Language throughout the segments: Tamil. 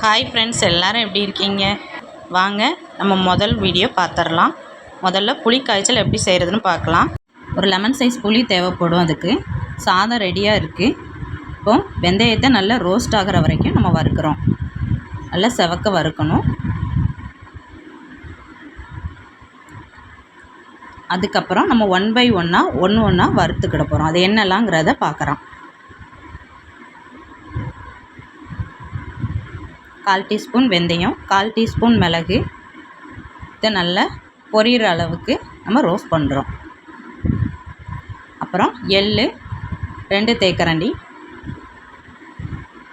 ஹாய் ஃப்ரெண்ட்ஸ், எல்லோரும் எப்படி இருக்கீங்க? வாங்க நம்ம முதல் வீடியோ பார்த்துடலாம். முதல்ல புளி காய்ச்சல் எப்படி செய்கிறதுன்னு பார்க்கலாம். ஒரு லெமன் சைஸ் புளி தேவைப்படும். அதுக்கு சாதம் ரெடியாக இருக்குது. இப்போது வெந்தயத்தை நல்லா ரோஸ்ட் ஆகிற வரைக்கும் நம்ம வறுக்கிறோம். நல்லா செவக்க வறுக்கணும். அதுக்கப்புறம் நம்ம 1 by 1 ஒன்று வறுத்துக்கிட போகிறோம். அது என்னெல்லாங்கிறத பார்க்குறோம். 1/4 டீஸ்பூன் வெந்தயம், 1/4 டீஸ்பூன் மிளகு. இதை நல்லா பொரியிற அளவுக்கு நம்ம ரோஸ்ட் பண்ணுறோம். அப்புறம் எள் 2 தேக்கரண்டி,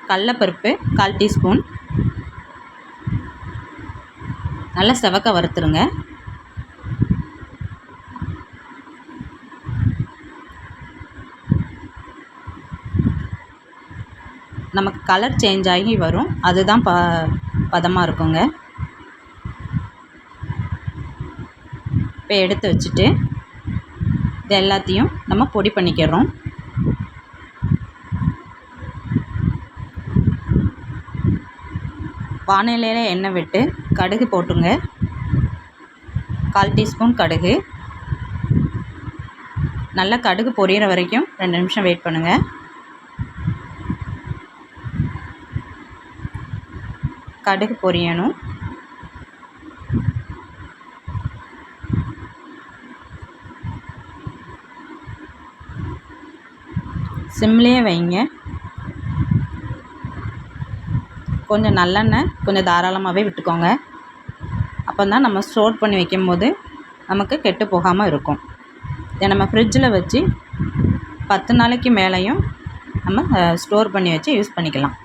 கடலைப்பருப்பு 1/4 டீஸ்பூன். நல்லா செவக்க வறுத்துருங்க. நமக்கு கலர் சேஞ்ச் ஆகி வரும், அதுதான் பதமாக இருக்குங்க. இப்போ எடுத்து வச்சுட்டு இது எல்லாத்தையும் நம்ம பொடி பண்ணிக்கிறோம். வானிலையில் எண்ணெய் விட்டு கடுகு போட்டுங்க. 1/4 டீஸ்பூன் கடுகு. நல்லா கடுகு பொரியிற வரைக்கும் 2 நிமிஷம் வெயிட் பண்ணுங்கள். கடுகு பொரியணும். சிம்லேயே வைங்க. கொஞ்சம் நல்லெண்ணெய் கொஞ்சம் தாராளமாகவே விட்டுக்கோங்க. அப்போ தான் நம்ம ஸ்டோர் பண்ணி வைக்கும்போது நமக்கு கெட்டு போகாமல் இருக்கும். இதை நம்ம ஃப்ரிட்ஜில் வச்சு 10 நாளைக்கு மேலேயும் நம்ம ஸ்டோர் பண்ணி வச்சு யூஸ் பண்ணிக்கலாம்.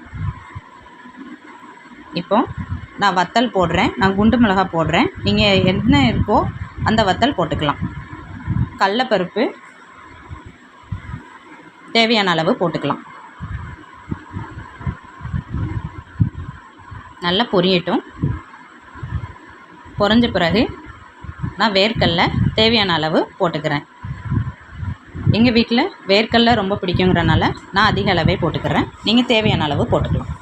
இப்போது நான் வத்தல் போடுறேன். நான் குண்டு மிளகாய் போடுறேன். நீங்கள் என்ன இருக்கோ அந்த வத்தல் போட்டுக்கலாம். கடலைப்பருப்பு தேவையான அளவு போட்டுக்கலாம். நல்லா பொரியட்டும். பொரிஞ்ச பிறகு நான் வேர்க்கடலை தேவையான அளவு போட்டுக்கிறேன். எங்கள் வீட்டில் வேர்க்கடலை ரொம்ப பிடிக்குங்கிறனால நான் அதிக அளவே போட்டுக்கிறேன். நீங்கள் தேவையான அளவு போட்டுக்கலாம்.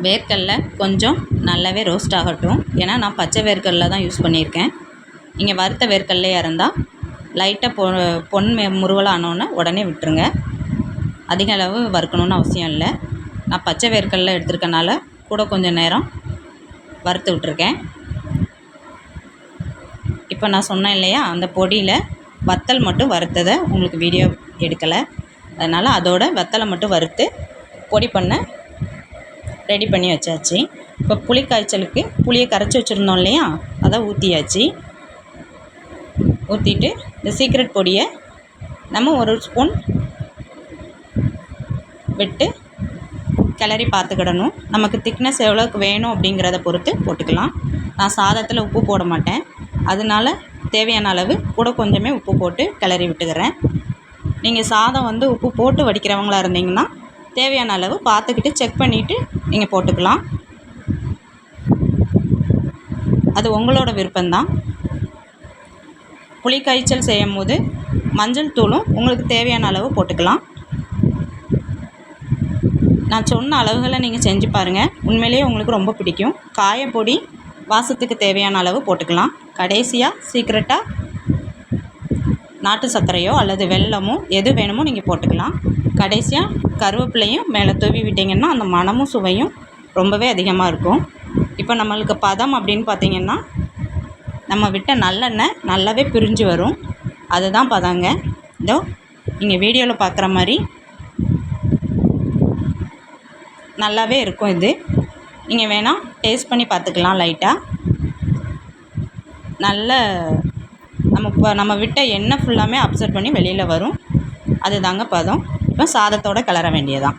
வேர்க்கடலை கொஞ்சம் நல்லாவே ரோஸ்ட் ஆகட்டும். ஏன்னா நான் பச்சை வேர்க்கடலை தான் யூஸ் பண்ணியிருக்கேன். நீங்கள் வறுத்த வேர்க்கடலையாக இருந்தால் லைட்டாக பொன் முருவலானோன்னு உடனே விட்டுருங்க. அதிக அளவு வறுக்கணுன்னு அவசியம் இல்லை. நான் பச்சை வேர்க்கடலை எடுத்துருக்கனால கூட கொஞ்சம் நேரம் வறுத்து விட்டுருக்கேன். இப்போ நான் சொன்னேன் இல்லையா, அந்த பொடியில் வத்தல் மட்டும் வறுத்ததை உங்களுக்கு வீடியோ எடுக்கலை. அதனால் அதோட வத்தலை மட்டும் வறுத்து பொடி பண்ண ரெடி பண்ணி வச்சாச்சு. இப்போ புளி காய்ச்சலுக்கு புளியை கரைச்சி வச்சுருந்தோம் இல்லையா, அதை ஊற்றியாச்சு. ஊற்றிட்டு இந்த சீக்ரெட் பொடியை நம்ம 1 ஸ்பூன் விட்டு கிளறி பார்த்துக்கிடணும். நமக்கு திக்னஸ் எவ்வளோக்கு வேணும் அப்படிங்கிறத பொறுத்து போட்டுக்கலாம். நான் சாதத்தில் உப்பு போட மாட்டேன். அதனால தேவையான அளவு கூட கொஞ்சமே உப்பு போட்டு கிளறி விட்டுக்கிறேன். நீங்கள் சாதம் உப்பு போட்டு வடிக்கிறவங்களா இருந்தீங்கன்னா தேவையான அளவு பார்த்துக்கிட்டு செக் பண்ணிவிட்டு நீங்கள் போட்டுக்கலாம். அது உங்களோட விருப்பம்தான். புளி காய்ச்சல் செய்யும் போது மஞ்சள் தூளும் உங்களுக்கு தேவையான அளவு போட்டுக்கலாம். நான் சொன்ன அளவுகளை நீங்கள் செஞ்சு பாருங்கள். உண்மையிலேயே உங்களுக்கு ரொம்ப பிடிக்கும். காயப்பொடி வாசத்துக்கு தேவையான அளவு போட்டுக்கலாம். கடைசியாக சீக்ரெட்டாக நாட்டு சர்க்கரையோ அல்லது வெல்லமோ எது வேணுமோ நீங்கள் போட்டுக்கலாம். கடைசியாக கருவேப்பிலையும் மேலே தூவி விட்டிங்கன்னா அந்த மணமும் சுவையும் ரொம்பவே அதிகமாக இருக்கும். இப்போ நம்மளுக்கு பதம் அப்படின்னு பார்த்திங்கன்னா, நம்ம விட்ட நல்லெண்ணெய் நல்லாவே பிரிஞ்சு வரும். அதுதான் பதங்க. இதோ நீங்கள் வீடியோவில் பார்க்குற மாதிரி நல்லாவே இருக்கும். இது நீங்கள் வேணால் டேஸ்ட் பண்ணி பார்த்துக்கலாம். லைட்டாக நல்ல நம்ம விட்ட எண்ணெய் ஃபுல்லாமே அப்சர்வ் பண்ணி வெளியில் வரும். அதுதாங்க பதம். இப்போ சாதத்தோடு கிளற வேண்டியதான்.